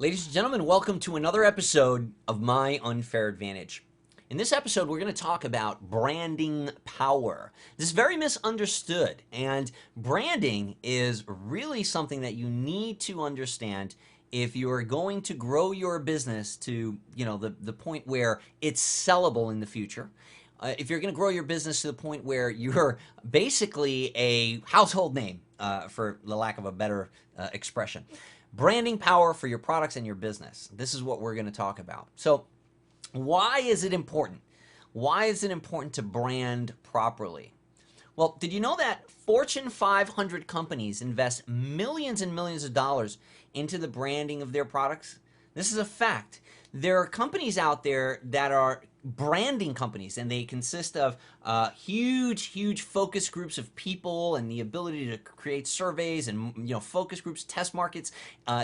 Ladies and gentlemen, welcome to another episode of My Unfair Advantage. In this episode, we're going to talk about branding power. This is very misunderstood, and branding is really something that you need to understand if you're going to grow your business to, the point where it's sellable in the future. If you're going to grow your business to the point where you're basically a household name, for the lack of a better expression. Branding power for your products and your business. This is what we're going to talk about. So, why is it important? Why is it important to brand properly? Well, did you know that Fortune 500 companies invest millions and millions of dollars into the branding of their products? This is a fact. There are companies out there that are branding companies, and they consist of huge focus groups of people and the ability to create surveys and focus groups, test markets,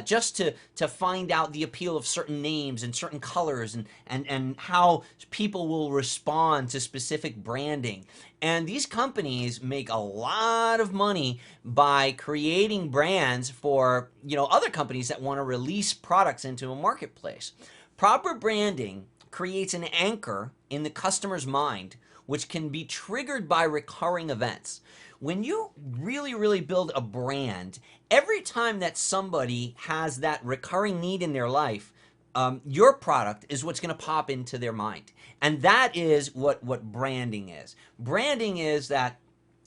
just to find out the appeal of certain names and certain colors and how people will respond to specific branding. And these companies make a lot of money by creating brands for other companies that want to release products into a marketplace. Proper branding creates an anchor in the customer's mind, which can be triggered by recurring events. When you really build a brand, every time that somebody has that recurring need in their life, your product is what's going to pop into their mind. And that is what branding is. Branding is that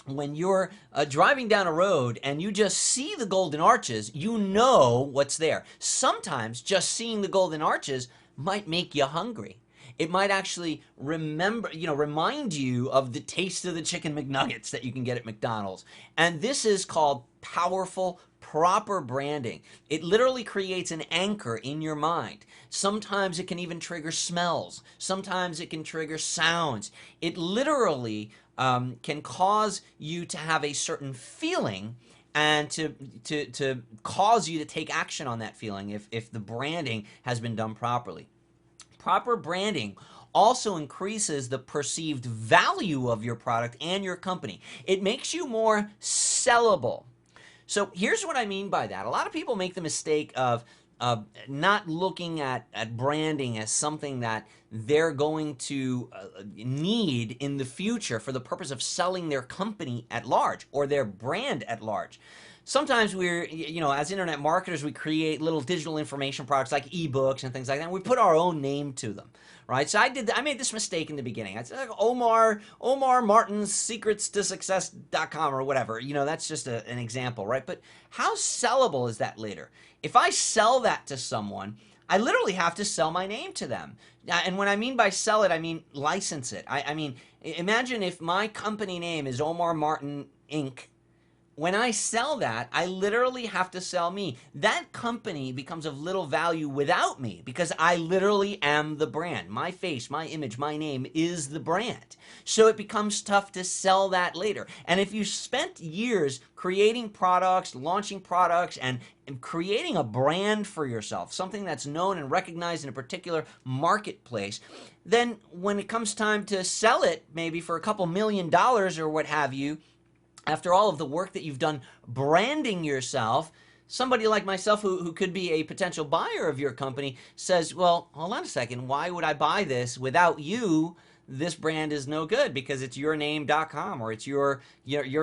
when you're driving down a road and you just see the golden arches, you know what's there. Sometimes just seeing the golden arches might make you hungry. It might actually remind you of the taste of the chicken McNuggets that you can get at McDonald's. And this is called powerful, proper branding. It literally creates an anchor in your mind. Sometimes it can even trigger smells. Sometimes it can trigger sounds. It literally can cause you to have a certain feeling and to cause you to take action on that feeling if the branding has been done properly. Proper branding also increases the perceived value of your product and your company. It makes you more sellable. So here's what I mean by that. A lot of people make the mistake of not looking at branding as something that they're going to need in the future for the purpose of selling their company at large or their brand at large. Sometimes we're, as internet marketers, we create little digital information products like ebooks and things like that, and we put our own name to them, right? So I made this mistake in the beginning. I said, like, Omar Martin's Secrets to Success.com or whatever. That's just an example, right? But how sellable is that later? If I sell that to someone, I literally have to sell my name to them. And when I mean by sell it, I mean license it. I mean, imagine if my company name is Omar Martin Inc. When I sell that, I literally have to sell me. That company becomes of little value without me because I literally am the brand. My face, my image, my name is the brand. So it becomes tough to sell that later. And if you spent years creating products, launching products, and creating a brand for yourself, something that's known and recognized in a particular marketplace, then when it comes time to sell it, maybe for a couple $1,000,000 or what have you, after all of the work that you've done branding yourself, somebody like myself who could be a potential buyer of your company says, well, hold on a second, why would I buy this without you? This brand is no good because it's yourname.com or it's your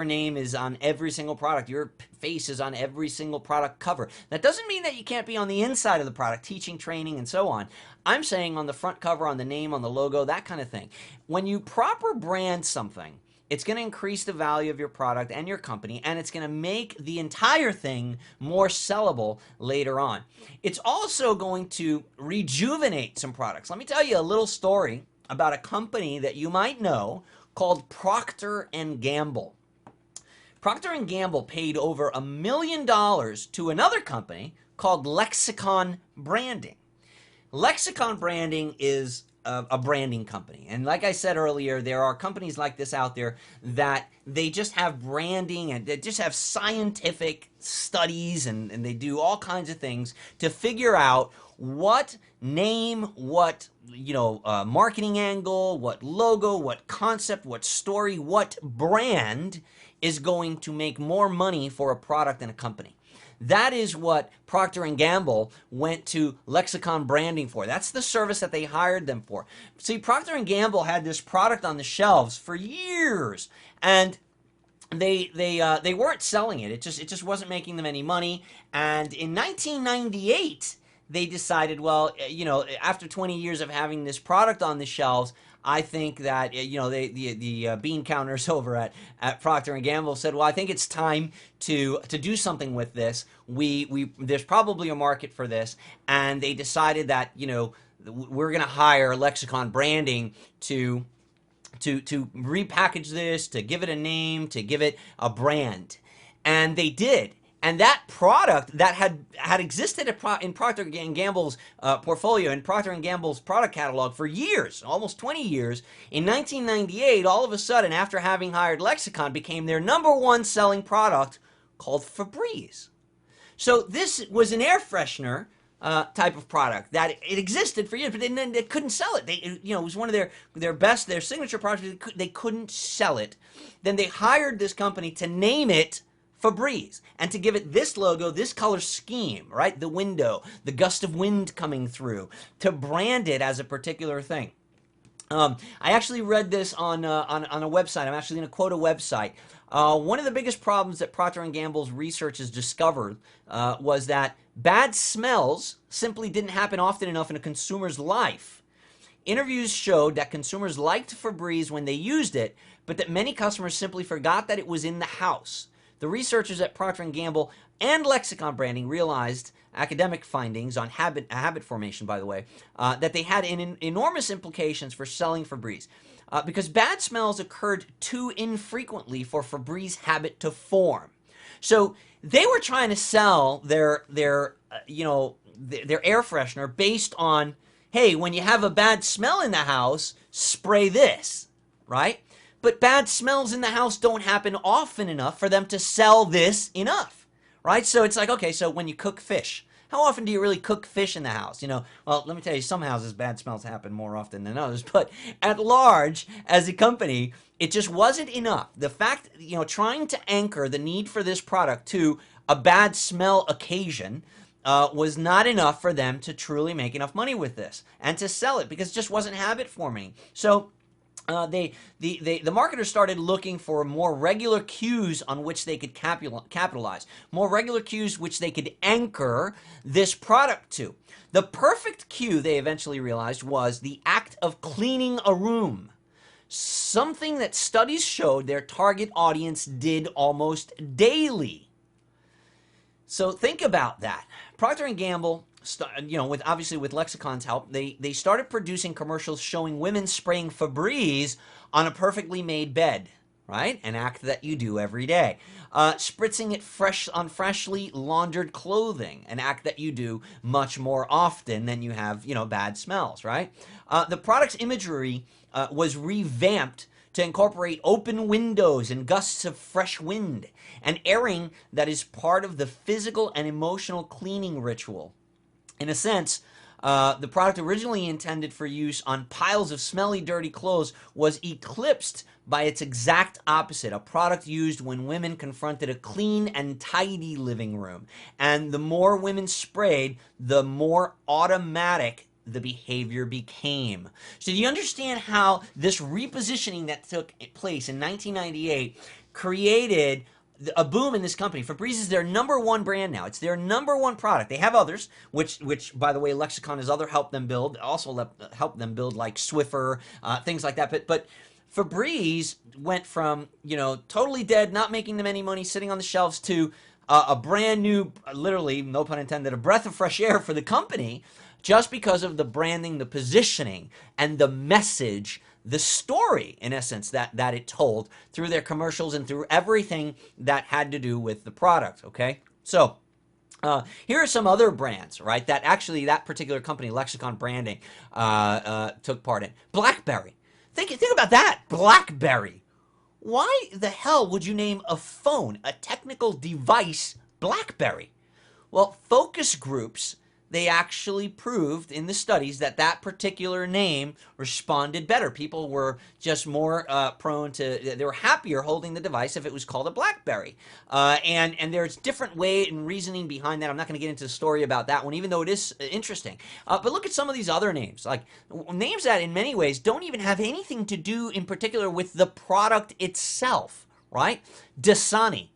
name is on every single product. Your face is on every single product cover. That doesn't mean that you can't be on the inside of the product, teaching, training, and so on. I'm saying on the front cover, on the name, on the logo, that kind of thing. When you proper brand something, it's going to increase the value of your product and your company, and it's going to make the entire thing more sellable later on. It's also going to rejuvenate some products. Let me tell you a little story about a company that you might know called Procter & Gamble. Procter & Gamble paid over $1 million to another company called Lexicon Branding. Lexicon Branding is a branding company. And like I said earlier, there are companies like this out there that they just have branding and they just have scientific studies and they do all kinds of things to figure out what name, what marketing angle, what logo, what concept, what story, what brand is going to make more money for a product and a company. That is what Procter & Gamble went to Lexicon Branding for. That's the service that they hired them for. See, Procter & Gamble had this product on the shelves for years, and they weren't selling it. It just wasn't making them any money. And in 1998, they decided, well, after 20 years of having this product on the shelves, I think that the bean counters over at Procter and Gamble said, well, I think it's time to do something with this. We there's probably a market for this, and they decided that we're going to hire Lexicon Branding to repackage this, to give it a name, to give it a brand. And they did. And that product that had existed in Procter & Gamble's portfolio, in Procter & Gamble's product catalog for years, almost 20 years, in 1998, all of a sudden, after having hired Lexicon, became their #1 selling product called Febreze. So this was an air freshener type of product that it existed for years, but then they couldn't sell it. It was one of their signature products. They couldn't sell it. Then they hired this company to name it Febreze and to give it this logo, this color scheme, right? The window, the gust of wind coming through, to brand it as a particular thing. I actually read this on a website. I'm actually going to quote a website. One of the biggest problems that Procter & Gamble's research has discovered was that bad smells simply didn't happen often enough in a consumer's life. Interviews showed that consumers liked Febreze when they used it, but that many customers simply forgot that it was in the house. The researchers at Procter & Gamble and Lexicon Branding realized, academic findings on habit formation, by the way, that they had enormous implications for selling Febreze. Because bad smells occurred too infrequently for Febreze habit to form. So they were trying to sell their air freshener based on, hey, when you have a bad smell in the house, spray this, right? But bad smells in the house don't happen often enough for them to sell this enough, right? So it's like, okay, so when you cook fish, how often do you really cook fish in the house? Well, let me tell you, some houses bad smells happen more often than others, but at large, as a company, it just wasn't enough. The fact, trying to anchor the need for this product to a bad smell occasion was not enough for them to truly make enough money with this and to sell it, because it just wasn't habit forming. So the marketers started looking for more regular cues on which they could capitalize, more regular cues which they could anchor this product to. The perfect cue, they eventually realized, was the act of cleaning a room, something that studies showed their target audience did almost daily. So think about that. Procter & Gamble, with Lexicon's help, they started producing commercials showing women spraying Febreze on a perfectly made bed, right? An act that you do every day. Spritzing it on freshly laundered clothing, an act that you do much more often than you have, bad smells, right? The product's imagery was revamped to incorporate open windows and gusts of fresh wind, an airing that is part of the physical and emotional cleaning ritual. In a sense, the product originally intended for use on piles of smelly, dirty clothes was eclipsed by its exact opposite, a product used when women confronted a clean and tidy living room. And the more women sprayed, the more automatic the behavior became. So do you understand how this repositioning that took place in 1998 created a boom in this company? Febreze is their #1 brand now. It's their #1 product. They have others, which by the way, Lexicon has helped them build like Swiffer, things like that. But Febreze went from, totally dead, not making them any money, sitting on the shelves, to a brand new, literally, no pun intended, a breath of fresh air for the company, just because of the branding, the positioning, and the message, the story, in essence, that it told through their commercials and through everything that had to do with the product, okay? So here are some other brands, right, that actually that particular company, Lexicon Branding, took part in. BlackBerry. Think about that, BlackBerry. Why the hell would you name a phone, a technical device, BlackBerry? Well, focus groups they actually proved in the studies that that particular name responded better. People were just more prone to, they were happier holding the device if it was called a BlackBerry. And there's different way and reasoning behind that. I'm not going to get into the story about that one, even though it is interesting. But look at some of these other names, like names that in many ways don't even have anything to do in particular with the product itself, right? Dasani.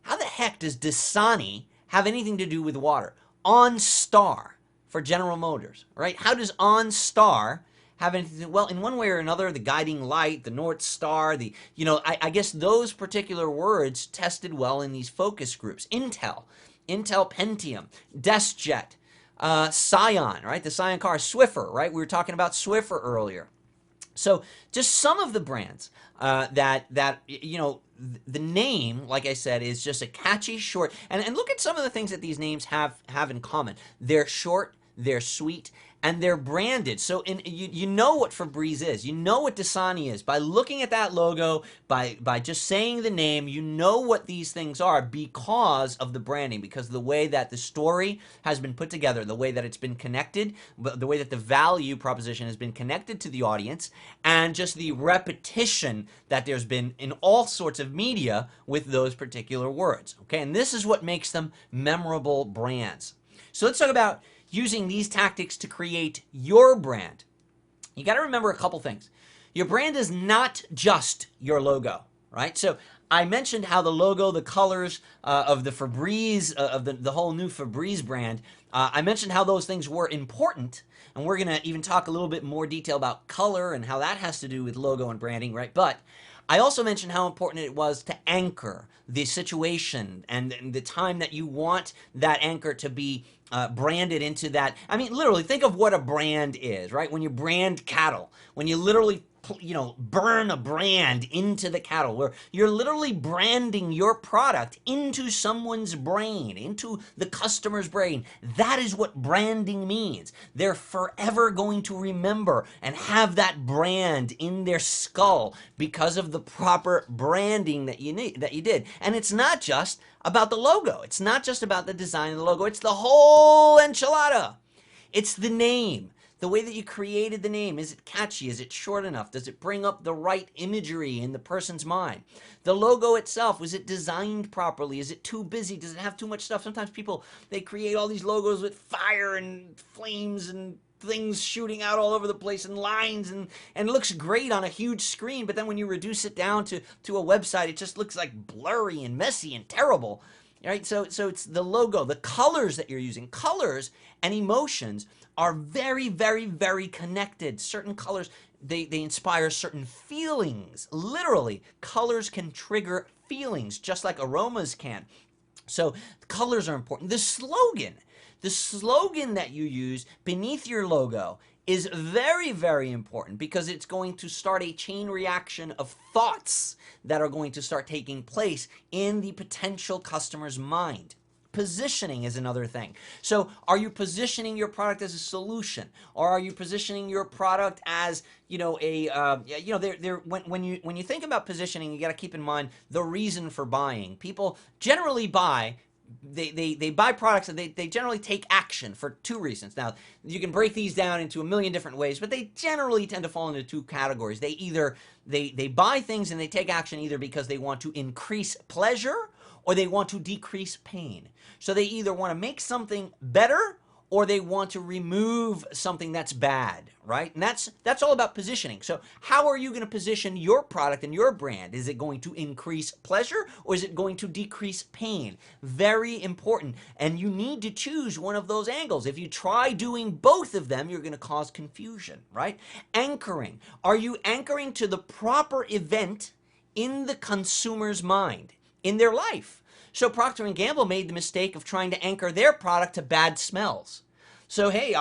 How the heck does Dasani have anything to do with water? OnStar for General Motors, right? How does OnStar have anything to do? Well, in one way or another, the guiding light, the North Star, I guess those particular words tested well in these focus groups. Intel Pentium, DeskJet, Scion, right? The Scion car, Swiffer, right? We were talking about Swiffer earlier. So just some of the brands the name, like I said, is just a catchy short. And look at some of the things that these names have in common. They're short, they're sweet, and they're branded. So you know what Febreze is. You know what Dasani is. By looking at that logo, by just saying the name, you know what these things are because of the branding, because of the way that the story has been put together, the way that it's been connected, the way that the value proposition has been connected to the audience, and just the repetition that there's been in all sorts of media with those particular words. Okay, and this is what makes them memorable brands. So let's talk about using these tactics to create your brand. You got to remember a couple things. Your brand is not just your logo, right? So I mentioned how the logo, the colors of the Febreze, of the whole new Febreze brand, I mentioned how those things were important, and we're going to even talk a little bit more detail about color and how that has to do with logo and branding, right? But I also mentioned how important it was to anchor the situation and the time that you want that anchor to be branded into that. I mean, literally, think of what a brand is, right? When you brand cattle, when you literally burn a brand into the cattle, where you're literally branding your product into someone's brain, into the customer's brain. That is what branding means. They're forever going to remember and have that brand in their skull because of the proper branding that you did. And it's not just about the logo. It's not just about the design of the logo. It's the whole enchilada. It's the name. The way that you created the name, is it catchy? Is it short enough? Does it bring up the right imagery in the person's mind? The logo itself, was it designed properly? Is it too busy? Does it have too much stuff? Sometimes people, they create all these logos with fire and flames and things shooting out all over the place and lines, and it looks great on a huge screen, but then when you reduce it down to a website, it just looks like blurry and messy and terrible. Right? So it's the logo, the colors that you're using. Colors and emotions are very, very, very connected. Certain colors, they inspire certain feelings. Literally, colors can trigger feelings just like aromas can. So colors are important. The slogan that you use beneath your logo is very, very important because it's going to start a chain reaction of thoughts that are going to start taking place in the potential customer's mind. Positioning is another thing. So are you positioning your product as a solution, or are you positioning your product as, when you think about positioning, you got to keep in mind the reason for buying. People generally buy they buy products and they generally take action for two reasons. Now, you can break these down into a million different ways, but they generally tend to fall into two categories. They either they buy things and they take action either because they want to increase pleasure or they want to decrease pain. So they either want to make something better or they want to remove something that's bad, right? And that's all about positioning. So how are you going to position your product and your brand? Is it going to increase pleasure or is it going to decrease pain? Very important. And you need to choose one of those angles. If you try doing both of them, you're going to cause confusion, right? Anchoring. Are you anchoring to the proper event in the consumer's mind, in their life? So Procter & Gamble made the mistake of trying to anchor their product to bad smells. So hey,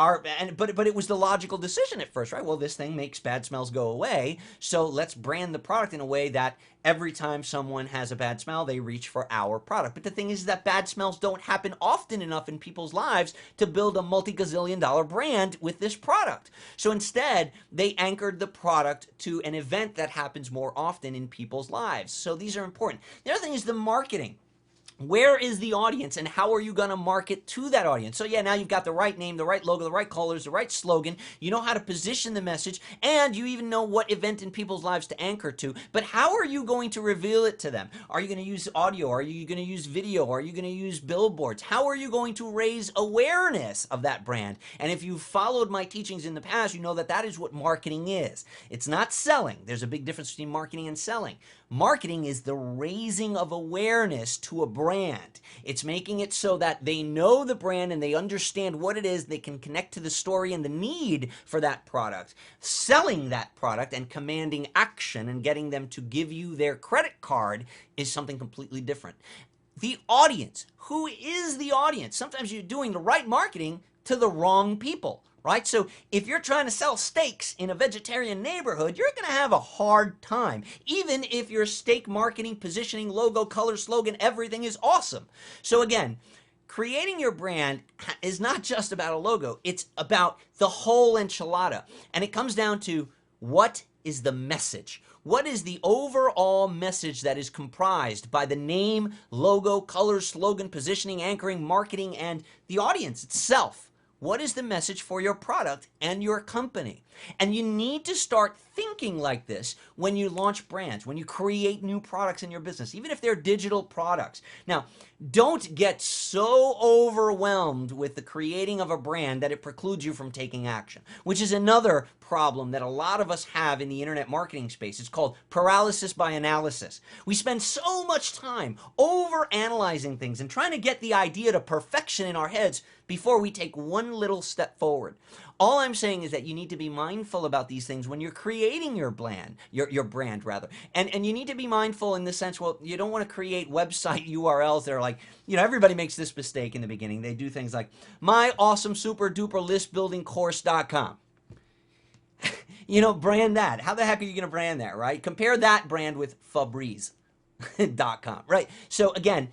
but it was the logical decision at first, right? Well, this thing makes bad smells go away, so let's brand the product in a way that every time someone has a bad smell, they reach for our product. But the thing is that bad smells don't happen often enough in people's lives to build a multi-gazillion-dollar brand with this product. So instead, they anchored the product to an event that happens more often in people's lives. So these are important. The other thing is the marketing. Where is the audience and how are you going to market to that audience? So yeah, now you've got the right name, the right logo, the right colors, the right slogan. You know how to position the message, and you even know what event in people's lives to anchor to. But how are you going to reveal it to them? Are you going to use audio? Are you going to use video? Are you going to use billboards? How are you going to raise awareness of that brand? And if you've followed my teachings in the past, you know that that is what marketing is. It's not selling. There's a big difference between marketing and selling. Marketing is the raising of awareness to a brand. It's making it so that they know the brand and they understand what it is. They can connect to the story and the need for that product. Selling that product and commanding action and getting them to give you their credit card is something completely different. The audience. Who is the audience? Sometimes you're doing the right marketing to the wrong people. Right? So if you're trying to sell steaks in a vegetarian neighborhood, you're going to have a hard time, even if your steak marketing, positioning, logo, color, slogan, everything is awesome. So again, creating your brand is not just about a logo. It's about the whole enchilada. And it comes down to, what is the message? What is the overall message that is comprised by the name, logo, color, slogan, positioning, anchoring, marketing, and the audience itself? What is the message for your product and your company? And you need to start thinking like this when you launch brands, when you create new products in your business, even if they're digital products. Now, don't get so overwhelmed with the creating of a brand that it precludes you from taking action, which is another problem that a lot of us have in the internet marketing space. It's called paralysis by analysis. We spend so much time over analyzing things and trying to get the idea to perfection in our heads before we take one little step forward. All I'm saying is that you need to be mindful about these things when you're creating your brand, your brand rather. And you need to be mindful in the sense, well, you don't want to create website URLs that are like, everybody makes this mistake in the beginning. They do things like myawesomesuperduperlistbuildingcourse.com. Brand that. How the heck are you going to brand that, right? Compare that brand with Febreze.com, right? So again,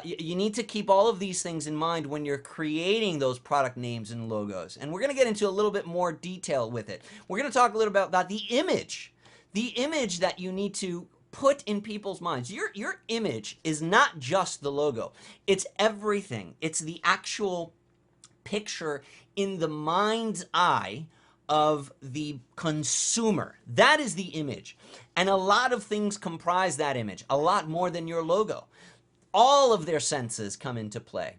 you need to keep all of these things in mind when you're creating those product names and logos. And we're going to get into a little bit more detail with it. We're going to talk a little bit about the image that you need to put in people's minds. Your image is not just the logo. It's everything. It's the actual picture in the mind's eye of the consumer. That is the image. And a lot of things comprise that image, a lot more than your logo. All of their senses come into play.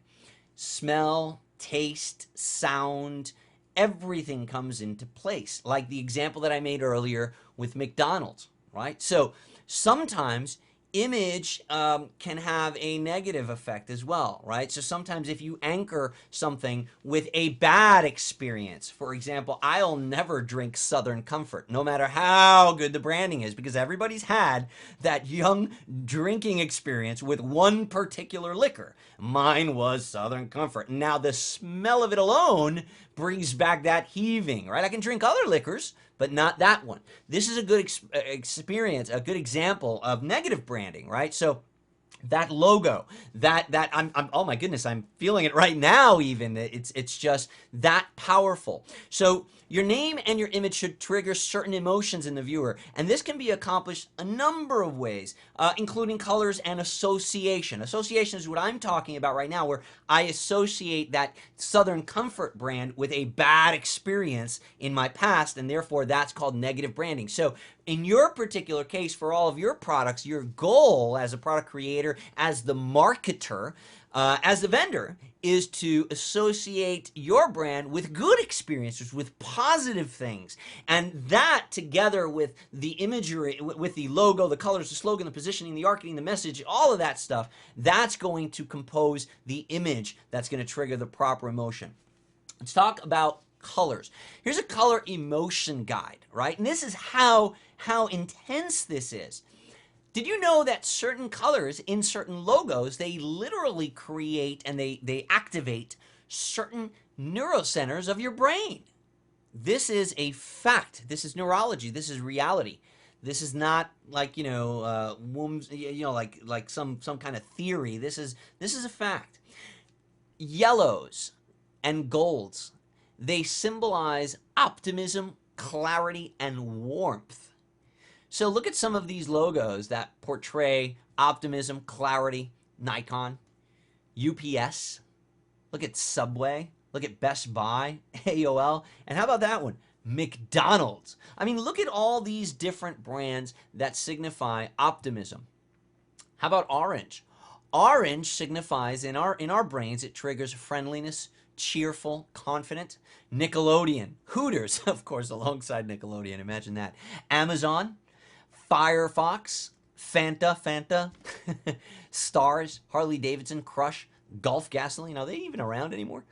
Smell, taste, sound, everything comes into place. Like the example that I made earlier with McDonald's, right? So sometimes image can have a negative effect as well, right? So sometimes if you anchor something with a bad experience, for example, I'll never drink Southern Comfort, no matter how good the branding is, because everybody's had that young drinking experience with one particular liquor. Mine was Southern Comfort. Now the smell of it alone brings back that heaving, right? I can drink other liquors, but not that one. This is a good experience, a good example of negative branding, right? So that logo, I'm oh my goodness, I'm feeling it right now even. It's just that powerful. So your name and your image should trigger certain emotions in the viewer, and this can be accomplished a number of ways, including colors and association. Association is what I'm talking about right now, where I associate that Southern Comfort brand with a bad experience in my past, and therefore that's called negative branding. So in your particular case, for all of your products, your goal as a product creator, as the marketer, as the vendor, is to associate your brand with good experiences, with positive things. And that, together with the imagery, with the logo, the colors, the slogan, the positioning, the marketing, the message, all of that stuff, that's going to compose the image that's going to trigger the proper emotion. Let's talk about colors. Here's a color emotion guide, right? And this is how intense this is. Did you know that certain colors in certain logos, they literally create and they activate certain neurocenters of your brain? This is a fact. This is neurology. This is reality. This is not like, like some kind of theory. This is a fact. Yellows and golds, they symbolize optimism, clarity, and warmth. So look at some of these logos that portray optimism, clarity. Nikon, UPS. Look at Subway. Look at Best Buy, AOL. And how about that one? McDonald's. I mean, look at all these different brands that signify optimism. How about orange? Orange signifies in our brains, it triggers friendliness, cheerful, confident. Nickelodeon, Hooters, of course, alongside Nickelodeon. Imagine that. Amazon, Firefox, Fanta, Stars, Harley Davidson, Crush, Gulf Gasoline. Are they even around anymore?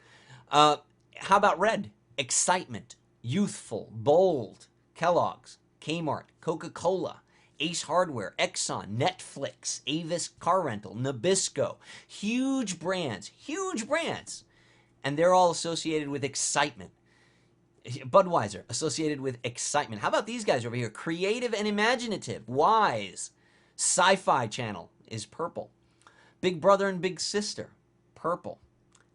How about red? Excitement, youthful, bold. Kellogg's, Kmart, Coca-Cola, Ace Hardware, Exxon, Netflix, Avis Car Rental, Nabisco. Huge brands, and they're all associated with excitement. Budweiser, associated with excitement. How about these guys over here? Creative and imaginative. Wise. Sci-Fi Channel is purple. Big Brother and Big Sister, purple.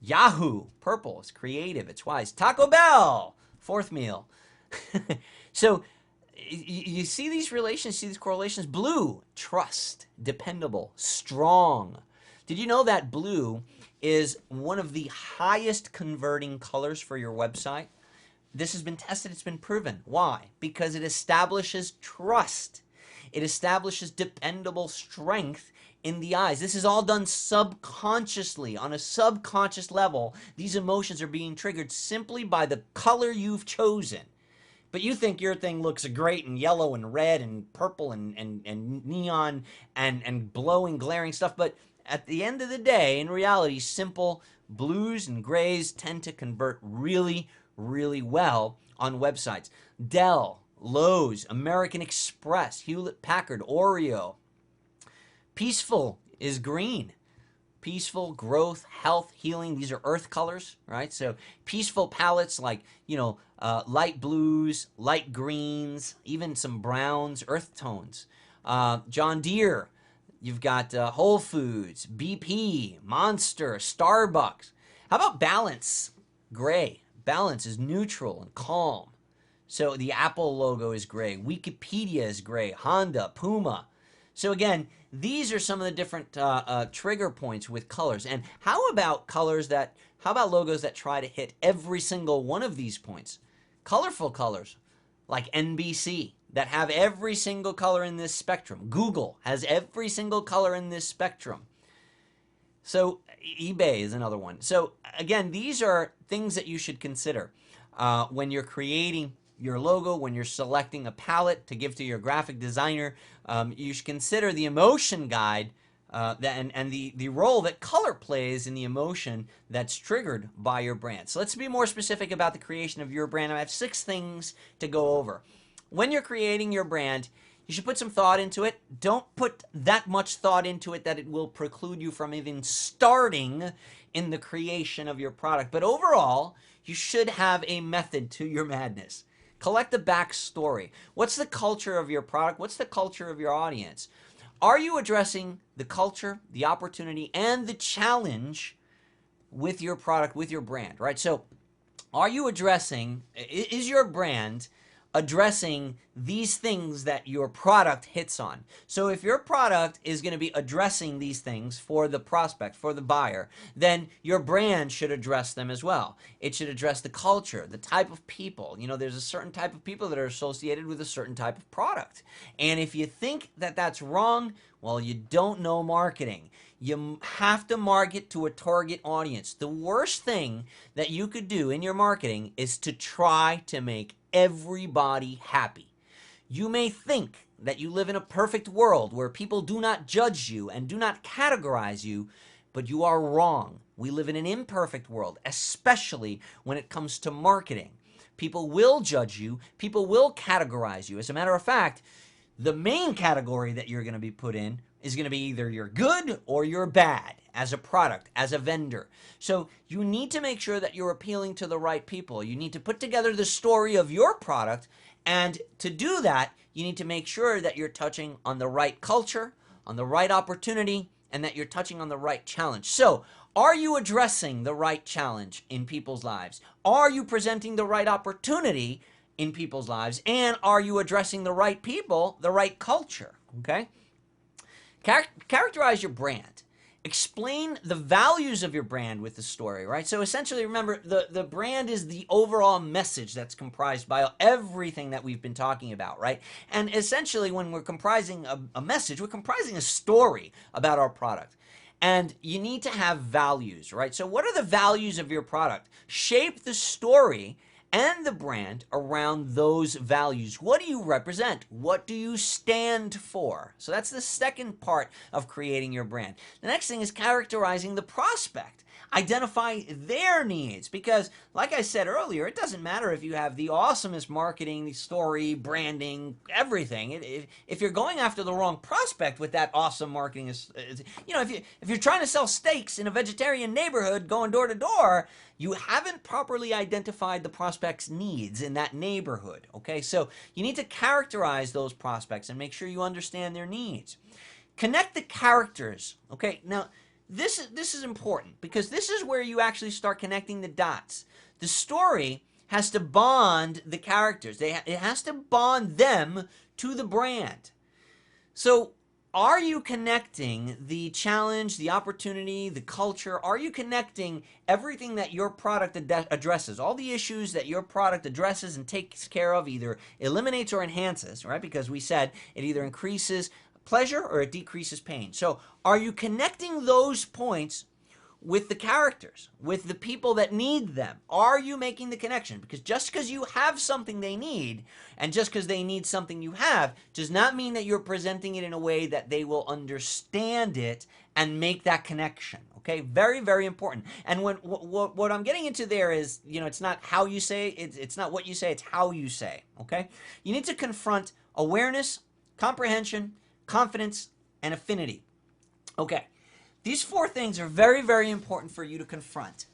Yahoo, purple. It's creative, it's wise. Taco Bell, fourth meal. So you see these relations, see these correlations. Blue, trust, dependable, strong. Did you know that blue is one of the highest converting colors for your website? This has been tested, it's been proven. Why? Because it establishes trust. It establishes dependable strength in the eyes. This is all done subconsciously. On a subconscious level, these emotions are being triggered simply by the color you've chosen. But you think your thing looks great and yellow and red and purple and neon and glowing, glaring stuff. But at the end of the day, in reality, simple blues and grays tend to convert really, really well on websites. Dell, Lowe's, American Express, Hewlett-Packard, Oreo. Peaceful is green. Peaceful, growth, health, healing. These are earth colors, right? So peaceful palettes like, light blues, light greens, even some browns, earth tones. John Deere, you've got Whole Foods, BP, Monster, Starbucks. How about balance? Gray. Balance is neutral and calm. So the Apple logo is gray. Wikipedia is gray. Honda, Puma. So again, these are some of the different trigger points with colors. And how about logos that try to hit every single one of these points? Colorful colors like NBC that have every single color in this spectrum. Google has every single color in this spectrum. So eBay is another one. So again, these are things that you should consider when you're creating your logo, when you're selecting a palette to give to your graphic designer. You should consider the emotion guide and the role that color plays in the emotion that's triggered by your brand. So let's be more specific about the creation of your brand. I have 6 things to go over. When you're creating your brand, you should put some thought into it. Don't put that much thought into it that it will preclude you from even starting in the creation of your product. But overall, you should have a method to your madness. Collect the backstory. What's the culture of your product? What's the culture of your audience? Are you addressing the culture, the opportunity, and the challenge with your product, with your brand, right? So are you addressing, is your brand addressing these things that your product hits on? So if your product is going to be addressing these things for the prospect, for the buyer, then your brand should address them as well. It should address the culture, the type of people. There's a certain type of people that are associated with a certain type of product. And if you think that that's wrong, well, you don't know marketing. You have to market to a target audience. The worst thing that you could do in your marketing is to try to make everybody happy. You may think that you live in a perfect world where people do not judge you and do not categorize you, but you are wrong. We live in an imperfect world, especially when it comes to marketing. People will judge you. People will categorize you. As a matter of fact, the main category that you're going to be put in is going to be either you're good or you're bad as a product, as a vendor. So you need to make sure that you're appealing to the right people. You need to put together the story of your product, and to do that, you need to make sure that you're touching on the right culture, on the right opportunity, and that you're touching on the right challenge. So are you addressing the right challenge in people's lives? Are you presenting the right opportunity in people's lives? And are you addressing the right people, the right culture? Okay? Characterize your brand. explain the values of your brand with the story, right? So essentially, remember, the brand is the overall message that's comprised by everything that we've been talking about, right? And essentially, when we're comprising a message, we're comprising a story about our product. And you need to have values, right? So what are the values of your product? Shape the story and the brand around those values. What do you represent? What do you stand for? So that's the second part of creating your brand. The next thing is characterizing the prospect. Identify their needs, because like I said earlier, it doesn't matter if you have the awesomest marketing, the story, branding, everything. If you're going after the wrong prospect with that awesome marketing, if you're trying to sell steaks in a vegetarian neighborhood going door to door, you haven't properly identified the prospect's needs in that neighborhood, okay? So you need to characterize those prospects and make sure you understand their needs. Connect the characters, okay? Now, this is important, because this is where you actually start connecting the dots. The story has to bond the characters. It has to bond them to the brand. So are you connecting the challenge, the opportunity, the culture? Are you connecting everything that your product addresses, all the issues that your product addresses and takes care of, either eliminates or enhances, right? Because we said it either increases pleasure or it decreases pain. So are you connecting those points with the characters, with the people that need them? Are you making the connection? Because just because you have something they need, and just because they need something you have, does not mean that you're presenting it in a way that they will understand it and make that connection. Okay, very, very important. And what I'm getting into there is, it's not how you say, it's not what you say, it's how you say. Okay, you need to confront awareness, comprehension, confidence, and affinity. Okay, these four things are very, very important for you to confront.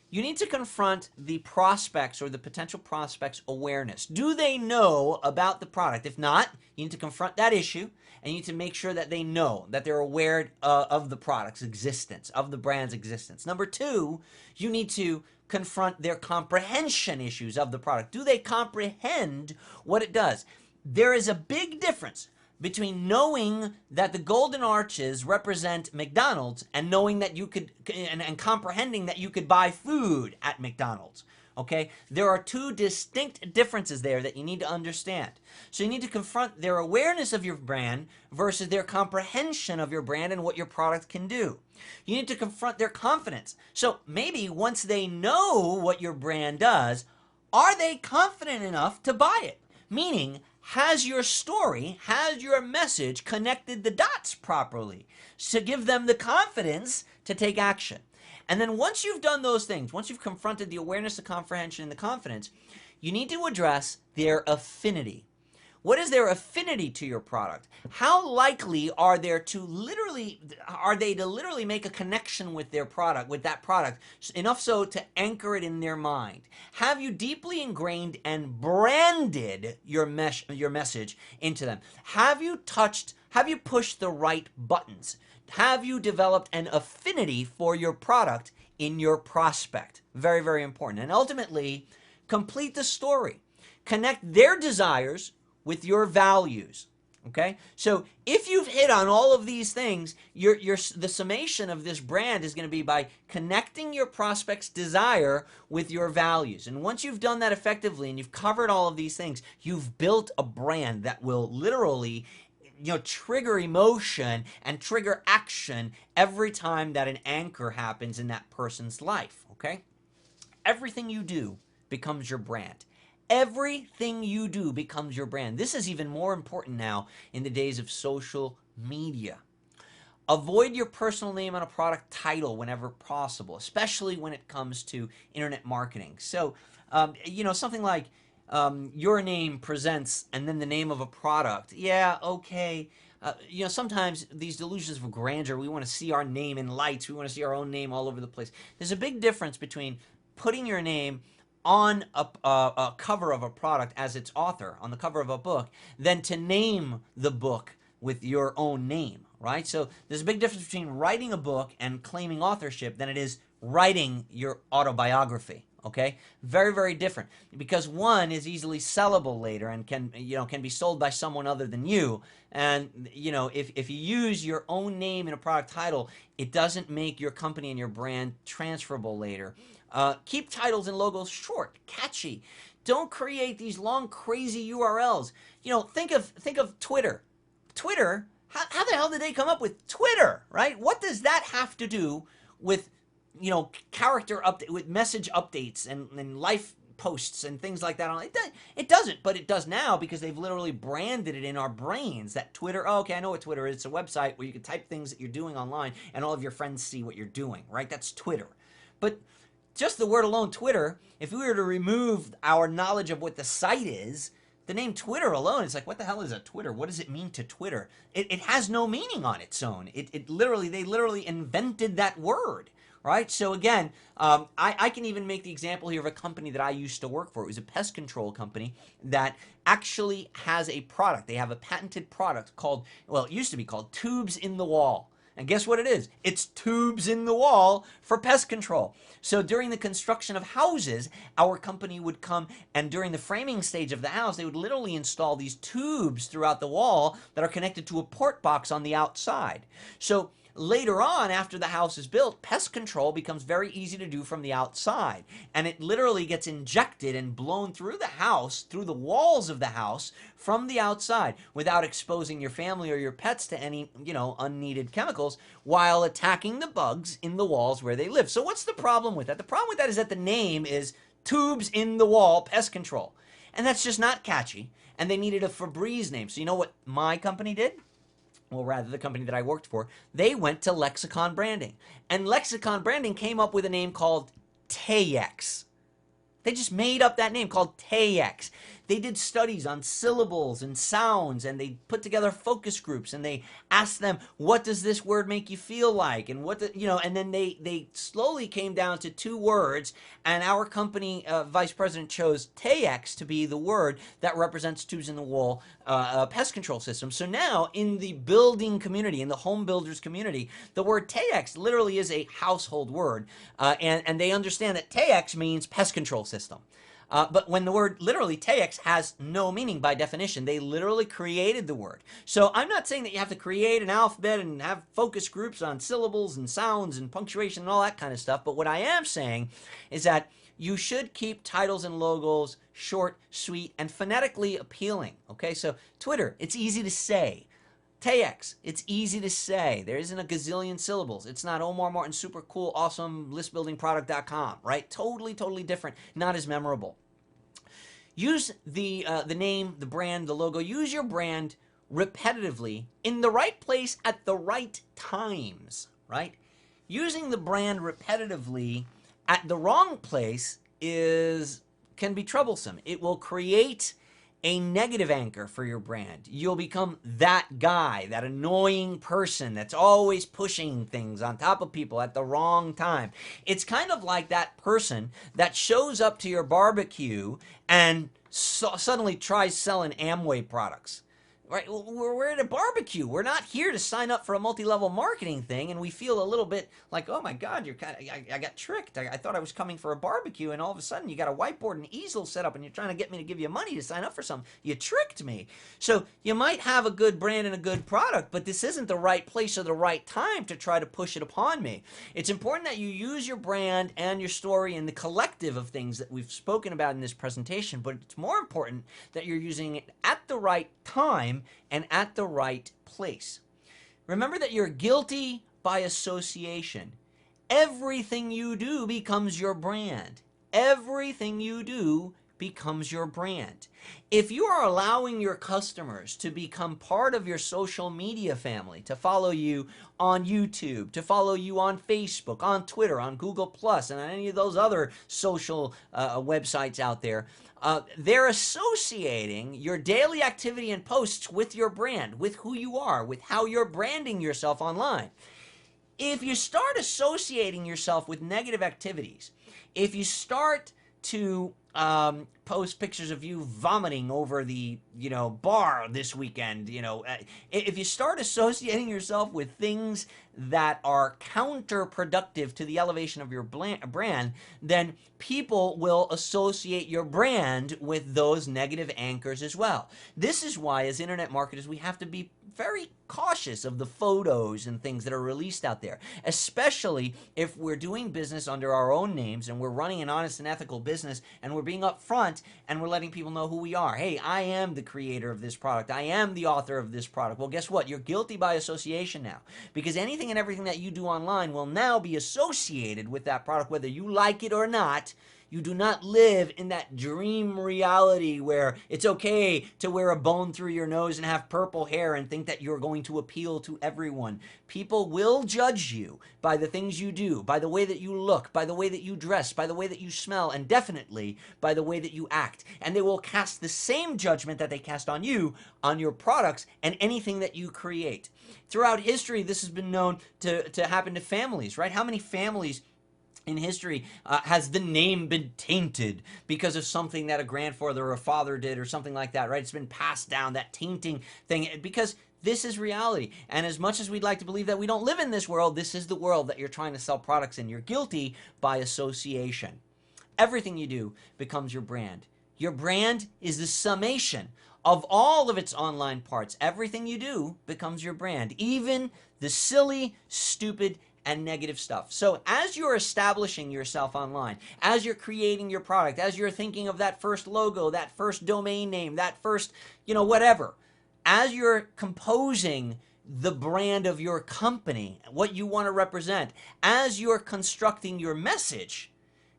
You need to confront the prospects or the potential prospects' awareness. Do they know about the product? If not, you need to confront that issue, and you need to make sure that they know, that they're aware of the product's existence, of the brand's existence. Number two, you need to confront their comprehension issues of the product. Do they comprehend what it does? There is a big difference between knowing that the Golden Arches represent McDonald's and knowing that you could, and comprehending that you could buy food at McDonald's. Okay? There are two distinct differences there that you need to understand. So you need to confront their awareness of your brand versus their comprehension of your brand and what your product can do. You need to confront their confidence. So maybe once they know what your brand does, are they confident enough to buy it? Meaning, has your story, has your message connected the dots properly to give them the confidence to take action? And then once you've done those things, once you've confronted the awareness, the comprehension, and the confidence, you need to address their affinity. What is their affinity to your product? How likely are they to literally make a connection with their product, with that product, enough so to anchor it in their mind? Have you deeply ingrained and branded your message into them? Have you pushed the right buttons? Have you developed an affinity for your product in your prospect? Very, very important. And ultimately, complete the story. Connect their desires with your values. Okay, so if you've hit on all of these things, the summation of this brand is going to be by connecting your prospect's desire with your values. And once you've done that effectively and you've covered all of these things, you've built a brand that will literally trigger emotion and trigger action every time that an anchor happens in that person's life. Okay, everything you do becomes your brand. Everything you do becomes your brand. This is even more important now in the days of social media. Avoid your personal name on a product title whenever possible, especially when it comes to internet marketing. So, something like your name presents and then the name of a product. Yeah, okay. Sometimes these delusions of grandeur, we want to see our name in lights. We want to see our own name all over the place. There's a big difference between putting your name on a cover of a product as its author, on the cover of a book, than to name the book with your own name, right? So there's a big difference between writing a book and claiming authorship than it is writing your autobiography, Okay, very, very different, because one is easily sellable later and can be sold by someone other than you. And if you use your own name in a product title, it doesn't make your company and your brand transferable later. Keep titles and logos short, catchy. Don't create these long, crazy URLs. Think of Twitter. Twitter. How the hell did they come up with Twitter, right? What does that have to do with character update, with message updates and life posts and things like that? It doesn't, but it does now, because they've literally branded it in our brains that Twitter, oh, okay, I know what Twitter is. It's a website where you can type things that you're doing online and all of your friends see what you're doing, right? That's Twitter. But just the word alone, Twitter, if we were to remove our knowledge of what the site is, the name Twitter alone, it's like, what the hell is a Twitter? What does it mean to Twitter? It has no meaning on its own. They literally invented that word, right? So again, I can even make the example here of a company that I used to work for. It was a pest control company that actually has a product. They have a patented product called, well, it used to be called Tubes in the Wall. And guess what it is? It's tubes in the wall for pest control. So during the construction of houses, our company would come, and during the framing stage of the house, they would literally install these tubes throughout the wall that are connected to a port box on the outside. So later on, after the house is built, pest control becomes very easy to do from the outside. And it literally gets injected and blown through the house, through the walls of the house, from the outside, without exposing your family or your pets to any, unneeded chemicals, while attacking the bugs in the walls where they live. So what's the problem with that? The problem with that is that the name is Tubes in the Wall Pest Control. And that's just not catchy. And they needed a Febreze name. So you know what my company did? Well, rather, the company that I worked for, they went to Lexicon Branding. And Lexicon Branding came up with a name called Tayex. They just made up that name called Tayex. They did studies on syllables and sounds, and they put together focus groups, and they asked them, what does this word make you feel like? And and then they slowly came down to two words, and our company vice president chose Tayex to be the word that represents Tubes in the Wall pest control system. So now in the building community, in the home builders community, the word Tayex literally is a household word, and they understand that Tayex means pest control system. But when the word literally Tayex has no meaning by definition, they literally created the word. So I'm not saying that you have to create an alphabet and have focus groups on syllables and sounds and punctuation and all that kind of stuff. But what I am saying is that you should keep titles and logos short, sweet, and phonetically appealing. Okay, so Twitter, it's easy to say. Tayex, it's easy to say. There isn't a gazillion syllables. It's not Omar Martin, super cool, awesome, listbuildingproduct.com, right? Totally, totally different, not as memorable. Use the name, the brand, the logo. Use your brand repetitively in the right place at the right times, right? Using the brand repetitively at the wrong place can be troublesome. It will create a negative anchor for your brand. You'll become that guy, that annoying person that's always pushing things on top of people at the wrong time. It's kind of like that person that shows up to your barbecue and suddenly tries selling Amway products. Right? We're at a barbecue. We're not here to sign up for a multi-level marketing thing, and we feel a little bit like, oh my God, I got tricked. I thought I was coming for a barbecue, and all of a sudden you got a whiteboard and easel set up, and you're trying to get me to give you money to sign up for something. You tricked me. So you might have a good brand and a good product, but this isn't the right place or the right time to try to push it upon me. It's important that you use your brand and your story and the collective of things that we've spoken about in this presentation, but it's more important that you're using it at the right time and at the right place. Remember that you're guilty by association. Everything you do becomes your brand. Everything you do becomes your brand. If you are allowing your customers to become part of your social media family, to follow you on YouTube, to follow you on Facebook, on Twitter, on Google+, and on any of those other social websites out there, they're associating your daily activity and posts with your brand, with who you are, with how you're branding yourself online. If you start associating yourself with negative activities, if you start to post pictures of you vomiting over the, bar this weekend. If you start associating yourself with things that are counterproductive to the elevation of your brand, then people will associate your brand with those negative anchors as well. This is why, as internet marketers, we have to be very cautious of the photos and things that are released out there, especially if we're doing business under our own names and we're running an honest and ethical business and we're being upfront and we're letting people know who we are. Hey, I am the creator of this product. I am the author of this product. Well, guess what? You're guilty by association now, because anything and everything that you do online will now be associated with that product, whether you like it or not. You do not live in that dream reality where it's okay to wear a bone through your nose and have purple hair and think that you're going to appeal to everyone. People will judge you by the things you do, by the way that you look, by the way that you dress, by the way that you smell, and definitely by the way that you act. And they will cast the same judgment that they cast on you, on your products, and anything that you create. Throughout history, this has been known to happen to families, right? How many families in history has the name been tainted because of something that a grandfather or a father did or something like that, right? It's been passed down, that tainting thing, because this is reality. And as much as we'd like to believe that we don't live in this world, this is the world that you're trying to sell products in. You're guilty by association. Everything you do becomes your brand. Your brand is the summation of all of its online parts. Everything you do becomes your brand, even the silly, stupid, and negative stuff. So as you're establishing yourself online, as you're creating your product, as you're thinking of that first logo, that first domain name, that first, whatever, as you're composing the brand of your company, what you want to represent, as you're constructing your message,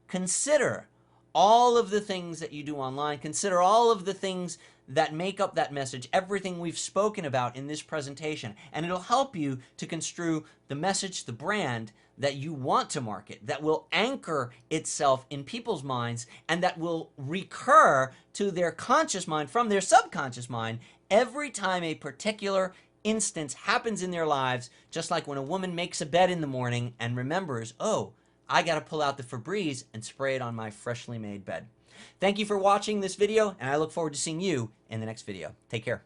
consider all of the things that you do online. Consider all of the things that make up that message, everything we've spoken about in this presentation, and it'll help you to construe the message, the brand that you want to market, that will anchor itself in people's minds and that will recur to their conscious mind from their subconscious mind every time a particular instance happens in their lives, just like when a woman makes a bed in the morning and remembers, oh, I got to pull out the Febreze and spray it on my freshly made bed. Thank you for watching this video, and I look forward to seeing you in the next video. Take care.